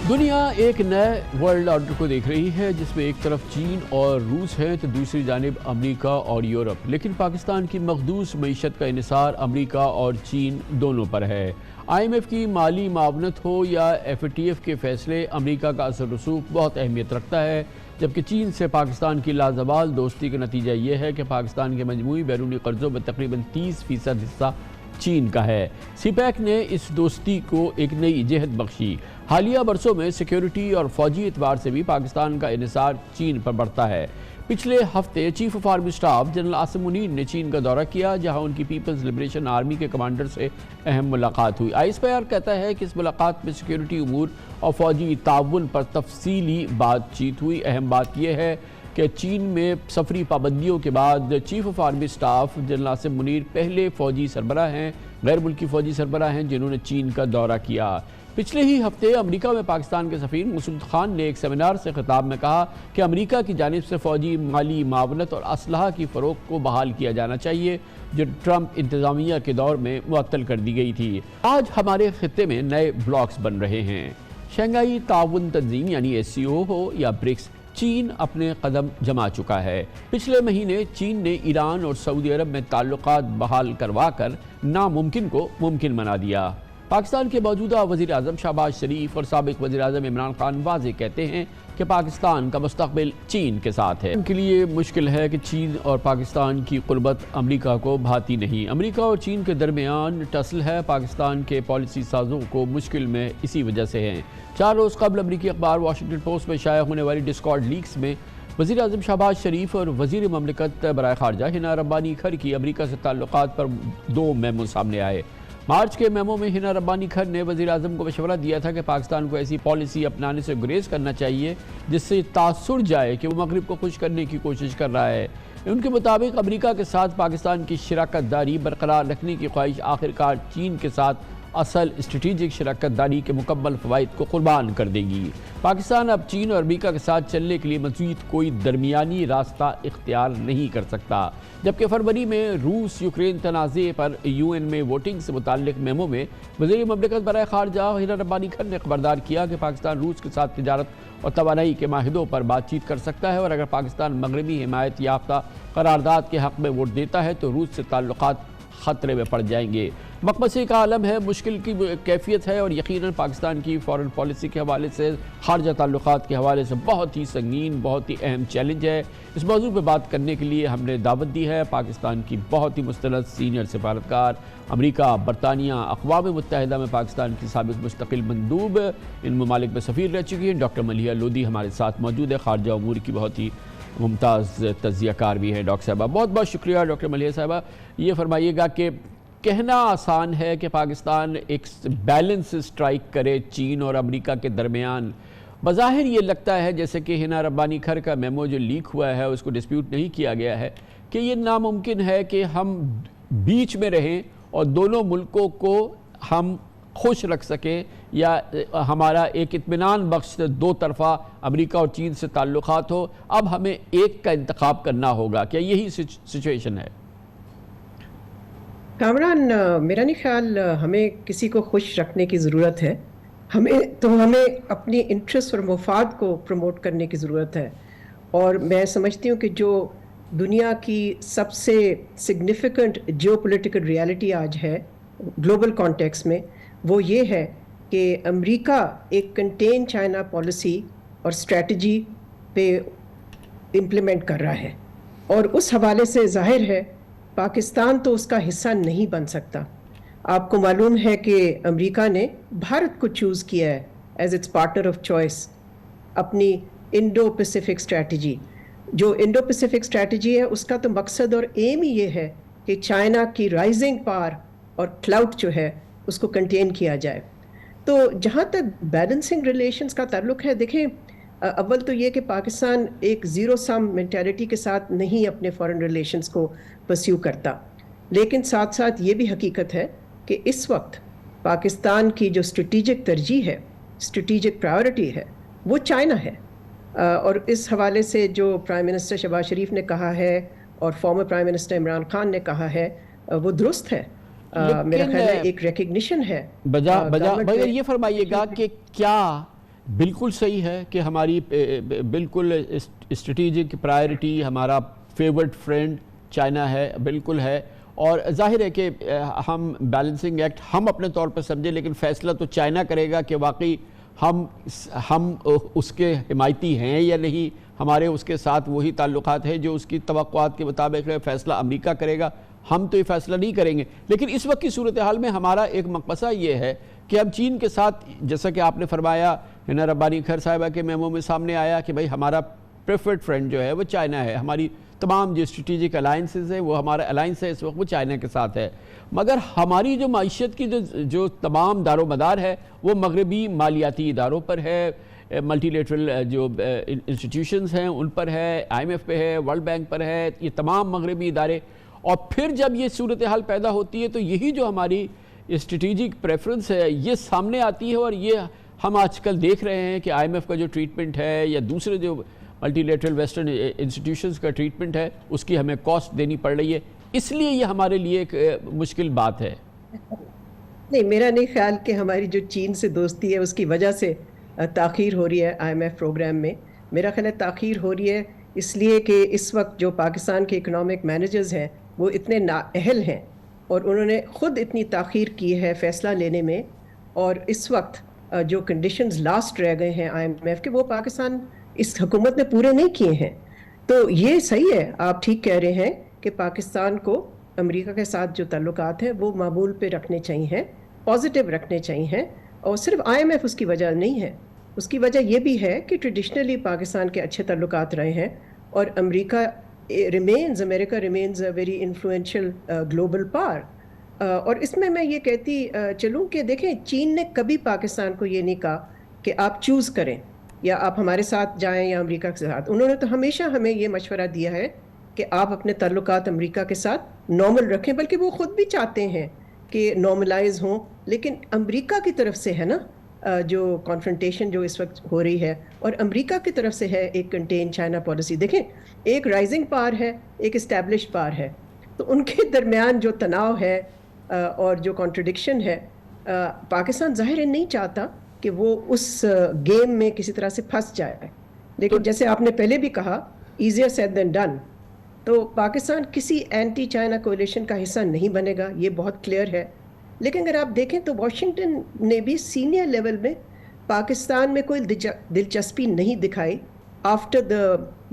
دنیا ایک نئے ورلڈ آرڈر کو دیکھ رہی ہے جس میں ایک طرف چین اور روس ہے تو دوسری جانب امریکہ اور یورپ، لیکن پاکستان کی مخدوش معیشت کا انحصار امریکہ اور چین دونوں پر ہے۔ IMF کی مالی معاونت ہو یا FATF کے فیصلے، امریکہ کا اثر رسوخ بہت اہمیت رکھتا ہے، جبکہ چین سے پاکستان کی لازوال دوستی کا نتیجہ یہ ہے کہ پاکستان کے مجموعی بیرونی قرضوں میں تقریباً 30% حصہ چین کا ہے۔ CPEC نے اس دوستی کو ایک نئی جہت بخشی۔ حالیہ برسوں میں سیکیورٹی اور فوجی اعتبار سے بھی پاکستان کا انحصار چین پر بڑھتا ہے۔ پچھلے ہفتے chief of army staff general Asim Munir نے چین کا دورہ کیا، جہاں ان کی پیپلز لبریشن آرمی کے کمانڈر سے اہم ملاقات ہوئی۔ ISPR کہتا ہے کہ اس ملاقات میں سیکیورٹی امور اور فوجی تعاون پر تفصیلی بات چیت ہوئی۔ اہم بات یہ ہے کہ چین میں سفری پابندیوں کے بعد chief of army staff general Asim Munir پہلے فوجی سربراہ ہیں، غیر ملکی فوجی سربراہ ہیں جنہوں نے چین کا دورہ کیا۔ پچھلے ہی ہفتے امریکہ میں پاکستان کے سفیر مسعود خان نے ایک سیمینار سے خطاب میں کہا کہ امریکہ کی جانب سے فوجی مالی معاونت اور اسلحہ کی فروخت کو بحال کیا جانا چاہیے، جو ٹرمپ انتظامیہ کے دور میں معطل کر دی گئی تھی۔ آج ہمارے خطے میں نئے بلاکس بن رہے ہیں۔ شنگھائی تعاون تنظیم یعنی SCO ہو یا برکس، چین اپنے قدم جما چکا ہے۔ پچھلے مہینے چین نے ایران اور سعودی عرب میں تعلقات بحال کروا کر ناممکن کو ممکن بنا دیا۔ پاکستان کے موجودہ وزیر اعظم شہباز شریف اور سابق وزیر اعظم عمران خان واضح کہتے ہیں کہ پاکستان کا مستقبل چین کے ساتھ ہے۔ ان کے لیے مشکل ہے کہ چین اور پاکستان کی قربت امریکہ کو بھاتی نہیں۔ امریکہ اور چین کے درمیان ٹسل ہے، پاکستان کے پالیسی سازوں کو مشکل میں اسی وجہ سے ہیں۔ 4 روز قبل امریکی اخبار واشنگٹن پوسٹ میں شائع ہونے والی ڈسکارڈ لیکس میں وزیر اعظم شہباز شریف اور وزیر مملکت برائے خارجہ ہنا ربانی کھر کی امریکہ سے تعلقات پر 2 میمو سامنے آئے۔ مارچ کے میمو میں ہنا ربانی کھر نے وزیر اعظم کو مشورہ دیا تھا کہ پاکستان کو ایسی پالیسی اپنانے سے گریز کرنا چاہیے جس سے تاثر جائے کہ وہ مغرب کو خوش کرنے کی کوشش کر رہا ہے۔ ان کے مطابق امریکہ کے ساتھ پاکستان کی شراکت داری برقرار رکھنے کی خواہش آخرکار چین کے ساتھ اصل اسٹریٹجک شراکت داری کے مکمل فوائد کو قربان کر دے گی۔ پاکستان اب چین اور امریکہ کے ساتھ چلنے کے لیے مزید کوئی درمیانی راستہ اختیار نہیں کر سکتا، جبکہ فروری میں روس یوکرین تنازع پر UN میں ووٹنگ سے متعلق میمو میں وزیر مملکت برائے خارجہ ہنا ربانی کھر نے خبردار کیا کہ پاکستان روس کے ساتھ تجارت اور توانائی کے معاہدوں پر بات چیت کر سکتا ہے، اور اگر پاکستان مغربی حمایت یافتہ قرارداد کے حق میں ووٹ دیتا ہے تو روس سے تعلقات خطرے میں پڑ جائیں گے۔ مقمصے کا عالم ہے، مشکل کی کیفیت ہے، اور یقیناً پاکستان کی فارن پالیسی کے حوالے سے، خارجہ تعلقات کے حوالے سے بہت ہی سنگین، بہت ہی اہم چیلنج ہے۔ اس موضوع پہ بات کرنے کے لیے ہم نے دعوت دی ہے پاکستان کی بہت ہی مستند سینئر سفارتکار، امریکہ، برطانیہ، اقوام متحدہ میں پاکستان کی سابق مستقل مندوب، ان ممالک میں سفیر رہ چکی ہیں، ڈاکٹر ملیحہ لودھی ہمارے ساتھ موجود ہے، خارجہ امور کی بہت ہی ممتاز تجزیہ کار بھی ہے ڈاکٹر صاحبہ۔ بہت بہت شکریہ ڈاکٹر ملیحہ صاحبہ۔ یہ فرمائیے گا کہ کہنا آسان ہے کہ پاکستان ایک بیلنس اسٹرائک کرے چین اور امریکہ کے درمیان، بظاہر یہ لگتا ہے جیسے کہ ہنا ربانی کھر کا میمو جو لیک ہوا ہے اس کو ڈسپیوٹ نہیں کیا گیا ہے کہ یہ ناممکن ہے کہ ہم بیچ میں رہیں اور دونوں ملکوں کو ہم خوش رکھ سکیں، یا ہمارا ایک اطمینان بخش 2 طرفہ امریکہ اور چین سے تعلقات ہو۔ اب ہمیں ایک کا انتخاب کرنا ہوگا، کیا یہی سچویشن ہے؟ کامران، میرا نہیں خیال ہمیں کسی کو خوش رکھنے کی ضرورت ہے، ہمیں اپنی انٹرسٹ اور مفاد کو پروموٹ کرنے کی ضرورت ہے۔ اور میں سمجھتی ہوں کہ جو دنیا کی سب سے سگنیفیکنٹ جیو پولیٹیکل ریالٹی آج ہے گلوبل کانٹیکس میں، وہ یہ ہے کہ امریکہ ایک کنٹین چائنا پالیسی اور اسٹریٹجی پہ امپلیمنٹ کر رہا ہے، اور اس حوالے سے ظاہر ہے پاکستان تو اس کا حصہ نہیں بن سکتا۔ آپ کو معلوم ہے کہ امریکہ نے بھارت کو چوز کیا ہے as its partner of choice اپنی انڈو پیسیفک اسٹریٹجی۔ جو انڈو پیسیفک اسٹریٹجی ہے اس کا تو مقصد اور ایم ہی یہ ہے کہ چائنا کی رائزنگ پاور اور کلاؤٹ جو ہے اس کو کنٹین کیا جائے۔ تو جہاں تک بیلنسنگ ریلیشنز کا تعلق ہے، دیکھیں اول تو یہ کہ پاکستان ایک زیرو سم مینٹیلٹی کے ساتھ نہیں اپنے فارن ریلیشنز کو پرسیو کرتا، لیکن ساتھ ساتھ یہ بھی حقیقت ہے کہ اس وقت پاکستان کی جو اسٹریٹجک ترجیح ہے، اسٹریٹجک پرائیورٹی ہے، وہ چائنا ہے۔ اور اس حوالے سے جو پرائم منسٹر شہباز شریف نے کہا ہے اور former prime minister Imran Khan نے کہا ہے وہ درست ہے، میرا خیال ہے ایک ریکگنیشن ہے۔ مگر یہ فرمائیے گا کہ کیا بالکل صحیح ہے کہ ہماری بالکل اسٹریٹجک پرائرٹی ہمارا فیورٹ فرینڈ چائنا ہے، بالکل ہے، اور ظاہر ہے کہ ہم بیلنسنگ ایکٹ ہم اپنے طور پر سمجھیں، لیکن فیصلہ تو چائنا کرے گا کہ واقعی ہم اس کے حمایتی ہیں یا نہیں، ہمارے اس کے ساتھ وہی تعلقات ہیں جو اس کی توقعات کے مطابق ہے، فیصلہ امریکہ کرے گا، ہم تو یہ فیصلہ نہیں کریں گے۔ لیکن اس وقت کی صورتحال میں ہمارا ایک مقصد یہ ہے کہ ہم چین کے ساتھ، جیسا کہ آپ نے فرمایا، ہنا ربانی کھر صاحبہ کے میمو میں سامنے آیا کہ بھئی ہمارا پریفرڈ فرینڈ جو ہے وہ چائنا ہے، ہماری تمام جو اسٹریٹجک الائنسز ہیں وہ ہمارا الائنس ہے اس وقت وہ چائنا کے ساتھ ہے، مگر ہماری جو معیشت کی جو تمام دار و مدار ہے وہ مغربی مالیاتی اداروں پر ہے، ملٹی لیٹرل جو انسٹیٹیوشنز ہیں ان پر ہے، IMF پہ ہے، ورلڈ بینک پر ہے، یہ تمام مغربی ادارے، اور پھر جب یہ صورتحال پیدا ہوتی ہے تو یہی جو ہماری اسٹریٹجک پریفرنس ہے یہ سامنے آتی ہے، اور یہ ہم آج کل دیکھ رہے ہیں کہ IMF کا جو ٹریٹمنٹ ہے یا دوسرے جو ملٹی لیٹرل ویسٹرن انسٹیٹیوشنز کا ٹریٹمنٹ ہے اس کی ہمیں کاسٹ دینی پڑ رہی ہے، اس لیے یہ ہمارے لیے ایک مشکل بات ہے۔ نہیں، میرا نہیں خیال کہ ہماری جو چین سے دوستی ہے اس کی وجہ سے تاخیر ہو رہی ہے IMF پروگرام میں۔ میرا خیال ہے تاخیر ہو رہی ہے اس لیے کہ اس وقت جو پاکستان کے اکنامک مینیجرز ہیں وہ اتنے نااہل ہیں اور انہوں نے خود اتنی تاخیر کی ہے فیصلہ لینے میں، اور اس وقت جو کنڈیشنز لاسٹ رہ گئے ہیں IMF کے وہ پاکستان اس حکومت نے پورے نہیں کیے ہیں۔ تو یہ صحیح ہے، آپ ٹھیک کہہ رہے ہیں کہ پاکستان کو امریکہ کے ساتھ جو تعلقات ہیں وہ معمول پہ رکھنے چاہیے، پازیٹیو رکھنے چاہیے، اور صرف IMF اس کی وجہ نہیں ہے، اس کی وجہ یہ بھی ہے کہ ٹریڈیشنلی پاکستان کے اچھے تعلقات رہے ہیں، اور America remains a very influential global power. اور اس میں یہ کہتی چلوں کہ دیکھیں چین نے کبھی پاکستان کو یہ نہیں کہا کہ آپ چوز کریں یا آپ ہمارے ساتھ جائیں یا امریکہ کے ساتھ، انہوں نے تو ہمیشہ ہمیں یہ مشورہ دیا ہے کہ آپ اپنے تعلقات امریکہ کے ساتھ نارمل رکھیں، بلکہ وہ خود بھی چاہتے ہیں کہ نارملائز ہوں، لیکن امریکہ کی طرف سے ہے نا جو کانفرنٹیشن جو اس وقت ہو رہی ہے، اور امریکہ کی طرف سے ہے ایک کنٹین چائنا پالیسی۔ دیکھیں ایک رائزنگ پاور ہے، ایک اسٹیبلش پاور ہے، تو ان کے درمیان جو تناؤ ہے اور جو کانٹرڈکشن ہے، پاکستان ظاہر نہیں چاہتا کہ وہ اس گیم میں کسی طرح سے پھنس جائے، لیکن جیسے آپ نے پہلے بھی کہا ایزیئر سیڈ دین ڈن، تو پاکستان کسی اینٹی چائنا کولیشن کا حصہ نہیں بنے گا، یہ بہت کلیئر ہے۔ لیکن اگر آپ دیکھیں تو واشنگٹن نے بھی سینئر لیول میں پاکستان میں کوئی دلچسپی نہیں دکھائی after the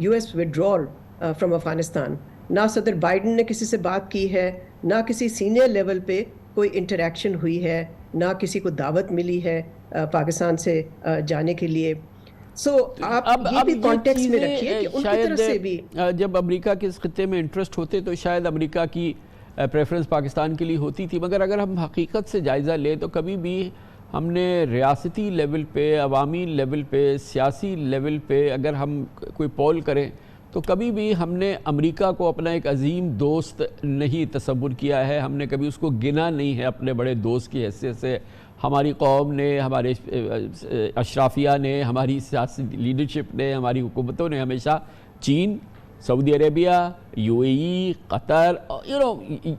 US withdrawal from Afghanistan. نہ صدر بائیڈن نے کسی سے بات کی ہے، نہ کسی سینئر لیول پہ کوئی انٹریکشن ہوئی ہے، نہ کسی کو دعوت ملی ہے پاکستان سے جانے کے لیے۔ سو آپ یہ بھی کانٹیکس میں رکھیے کہ ان کی طرف سے بھی جب امریکہ کے اس خطے میں انٹرسٹ ہوتے تو شاید امریکہ کی پریفرنس پاکستان کے لیے ہوتی تھی، مگر اگر ہم حقیقت سے جائزہ لیں تو کبھی بھی ہم نے ریاستی لیول پہ، عوامی لیول پہ، سیاسی لیول پہ اگر ہم کوئی پول کریں تو کبھی بھی ہم نے امریکہ کو اپنا ایک عظیم دوست نہیں تصور کیا ہے، ہم نے کبھی اس کو گنا نہیں ہے اپنے بڑے دوست کی حیثیت سے۔ ہماری قوم نے، ہمارے اشرافیہ نے، ہماری سیاسی لیڈرشپ نے، ہماری حکومتوں نے ہمیشہ چین، سعودی عربیہ، UAE، قطر،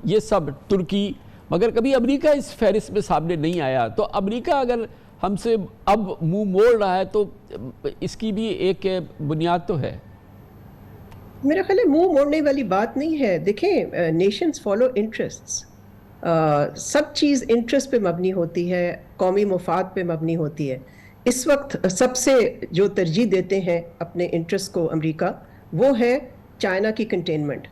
یہ سب، ترکی، مگر کبھی امریکہ اس فہرست میں سامنے نہیں آیا۔ تو امریکہ اگر ہم سے اب منہ موڑ رہا ہے تو اس کی بھی ایک بنیاد تو ہے۔ میرا خیال ہے منہ موڑنے والی بات نہیں ہے۔ دیکھیں نیشنز فالو انٹرسٹس، سب چیز انٹرسٹ پہ مبنی ہوتی ہے، قومی مفاد پہ مبنی ہوتی ہے۔ اس وقت سب سے جو ترجیح دیتے ہیں اپنے انٹرسٹ کو امریکہ، وہ ہے چائنا کی کنٹینمنٹ۔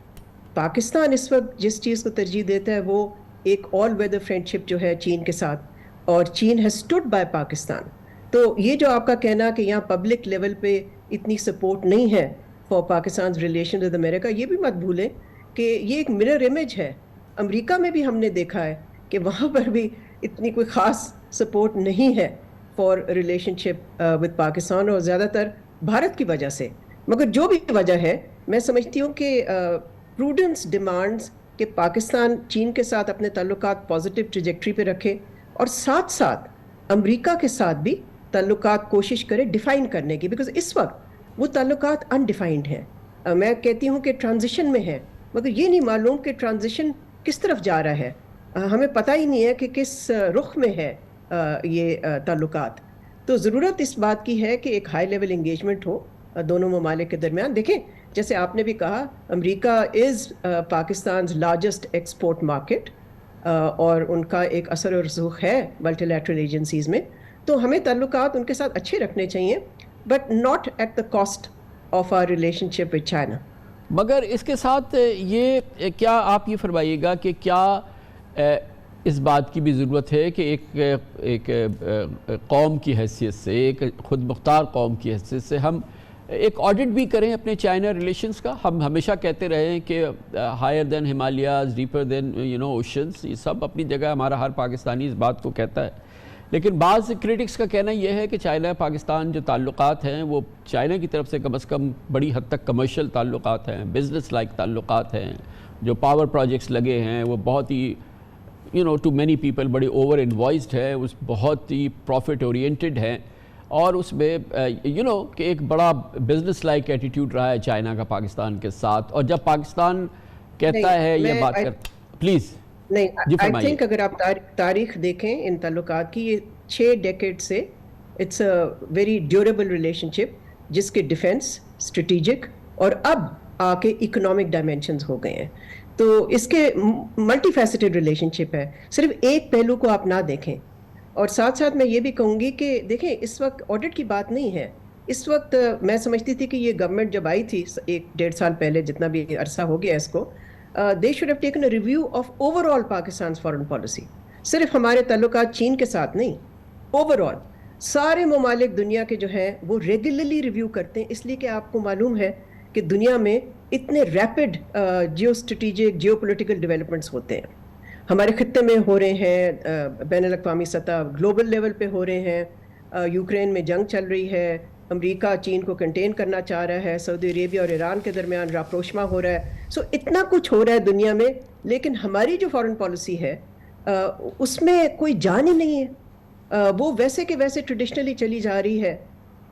پاکستان اس وقت جس چیز کو ترجیح دیتا ہے وہ ایک آل ویدر فرینڈشپ جو ہے چین کے ساتھ، اور چین ہیز اسٹوڈ بائی پاکستان۔ تو یہ جو آپ کا کہنا کہ یہاں پبلک لیول پہ اتنی سپورٹ نہیں ہے فار پاکستان ریلیشن ود امریکہ، یہ بھی مت بھولیں کہ یہ ایک مرر امیج ہے۔ امریکہ میں بھی ہم نے دیکھا ہے کہ وہاں پر بھی اتنی کوئی خاص سپورٹ نہیں ہے for relation ship with Pakistan, اور زیادہ تر بھارت کی وجہ سے۔ مگر جو بھی وجہ ہے، میں سمجھتی ہوں کہ پروڈنس ڈیمانڈز کہ پاکستان چین کے ساتھ اپنے تعلقات پازیٹیو ٹریجیکٹری پہ رکھے، اور ساتھ ساتھ امریکہ کے ساتھ بھی تعلقات کوشش کرے ڈیفائن کرنے کی، بیکاز اس وقت وہ تعلقات انڈیفائنڈ ہیں۔ میں کہتی ہوں کہ ٹرانزیشن میں ہے، مگر یہ نہیں معلوم کہ ٹرانزیشن کس طرف جا رہا ہے، ہمیں پتہ ہی نہیں ہے کہ کس رخ میں ہے یہ تعلقات۔ تو ضرورت اس بات کی ہے کہ ایک ہائی لیول انگیجمنٹ ہو دونوں ممالک کے درمیان. دیکھیں جیسے آپ نے بھی کہا امریکہ از پاکستان لارجسٹ ایکسپورٹ مارکیٹ اور ان کا ایک اثر و رسوخ ہے ملٹی لیٹرل ایجنسیز میں, تو ہمیں تعلقات ان کے ساتھ اچھے رکھنے چاہیے but not at the cost of our relationship with China. مگر اس کے ساتھ یہ کیا آپ یہ فرمائیے گا کہ کیا اس بات کی بھی ضرورت ہے کہ ایک قوم کی حیثیت سے, ایک خود مختار قوم کی حیثیت سے ہم ایک آڈٹ بھی کریں اپنے چائنا ریلیشنز کا؟ ہم ہمیشہ کہتے رہے ہیں کہ higher than Himalayas, deeper than oceans, یہ سب اپنی جگہ, ہمارا ہر پاکستانی اس بات کو کہتا ہے, لیکن بعض کرٹکس کا کہنا یہ ہے کہ چائنا پاکستان جو تعلقات ہیں وہ چائنا کی طرف سے کم از کم بڑی حد تک کمرشل تعلقات ہیں, بزنس لائک تعلقات ہیں, جو پاور پروجیکٹس لگے ہیں وہ بہت ہی ٹو مینی پیپل بڑی اوور انوائزڈ ہے, اس بہت ہی پروفٹ اورینٹڈ ہیں, اور اس میں کہ ایک بڑا بزنس لائک ایٹیٹیوڈ رہا ہے چائنا کا پاکستان کے ساتھ. اور جب پاکستان کہتا ہے یہ بات کر, پلیز نہیں, جی آئی فرمائیے. تھنک اگر آپ تاریخ دیکھیں ان تعلقات کی, یہ 6 ڈیکیڈ سے it's a very durable relationship جس کے ڈیفنس, اسٹریٹجک اور اب آ کے اکنامک ڈائمینشنز ہو گئے ہیں. تو اس کے ملٹی فیسٹڈ ریلیشن شپ ہے, صرف ایک پہلو کو آپ نہ دیکھیں. اور ساتھ ساتھ میں یہ بھی کہوں گی کہ دیکھیں اس وقت آڈٹ کی بات نہیں ہے, اس وقت میں سمجھتی تھی کہ یہ گورنمنٹ جب آئی تھی 1-1.5 سال پہلے, جتنا بھی عرصہ ہو گیا اس کو, they should have taken a review of overall Pakistan's foreign policy. صرف ہمارے تعلقات چین کے ساتھ نہیں, overall سارے ممالک دنیا کے جو ہیں وہ ریگولرلی ریویو کرتے ہیں, اس لیے کہ آپ کو معلوم ہے کہ دنیا میں اتنے rapid geostrategic geopolitical developments ہوتے ہیں, ہمارے خطے میں ہو رہے ہیں, بین الاقوامی سطح گلوبل لیول پہ ہو رہے ہیں, یوکرین میں جنگ چل رہی ہے, امریکہ چین کو کنٹین کرنا چاہ رہا ہے, سعودی عربیہ اور ایران کے درمیان راپروشما ہو رہا ہے. سو اتنا کچھ ہو رہا ہے دنیا میں, لیکن ہماری جو فارن پالیسی ہے اس میں کوئی جان ہی نہیں ہے, وہ ویسے کہ ویسے ٹریڈیشنلی چلی جا رہی ہے,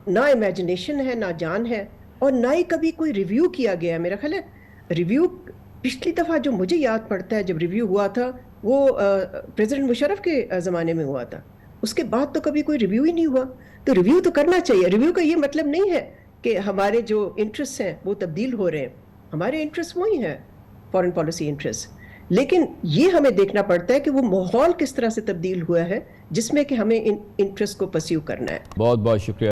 نہ امیجنیشن ہے, نہ جان ہے, اور نہ ہی کبھی کوئی ریویو کیا گیا. میرا خیال ہے ریویو پچھلی دفعہ جو مجھے یاد پڑتا ہے جب ریویو ہوا تھا وہ پریزیڈنٹ مشرف کے زمانے میں ہوا تھا, اس کے بعد تو کبھی کوئی ریویو ہی نہیں ہوا. تو ریویو تو کرنا چاہیے. ریویو کا یہ مطلب نہیں ہے کہ ہمارے جو انٹرسٹ ہیں وہ تبدیل ہو رہے ہیں, ہمارے انٹرسٹ وہی ہیں, فارن پالیسی انٹرسٹ, لیکن یہ ہمیں دیکھنا پڑتا ہے کہ وہ ماحول کس طرح سے تبدیل ہوا ہے جس میں کہ ہمیں ان انٹرسٹ کو پرسیو کرنا ہے. بہت بہت شکریہ.